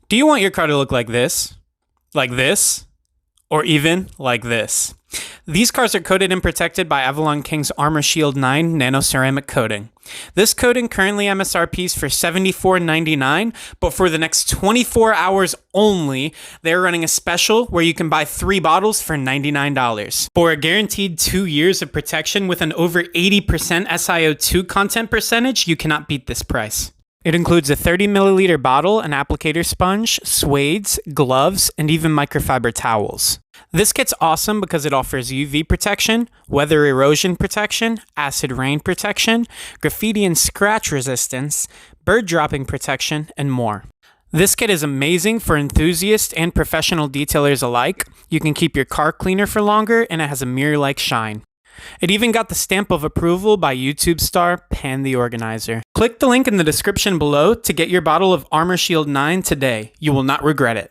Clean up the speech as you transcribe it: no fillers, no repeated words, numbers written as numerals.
Do you want your car to look like this? Like this? Or even like this? These cars are coated and protected by Avalon King's Armor Shield 9 nano ceramic coating. This coating currently MSRPs for $74.99, but for the next 24 hours only, they're running a special where you can buy 3 bottles for $99. For a guaranteed 2 years of protection with an over 80% SiO2 content percentage, you cannot beat this price. It includes a 30 milliliter bottle, an applicator sponge, suedes, gloves, and even microfiber towels. This kit's awesome because it offers UV protection, weather erosion protection, acid rain protection, graffiti and scratch resistance, bird dropping protection, and more. This kit is amazing for enthusiasts and professional detailers alike. You can keep your car cleaner for longer, and it has a mirror-like shine. It even got the stamp of approval by YouTube star Pan the Organizer. Click the link in the description below to get your bottle of Armor Shield 9 today. You will not regret it.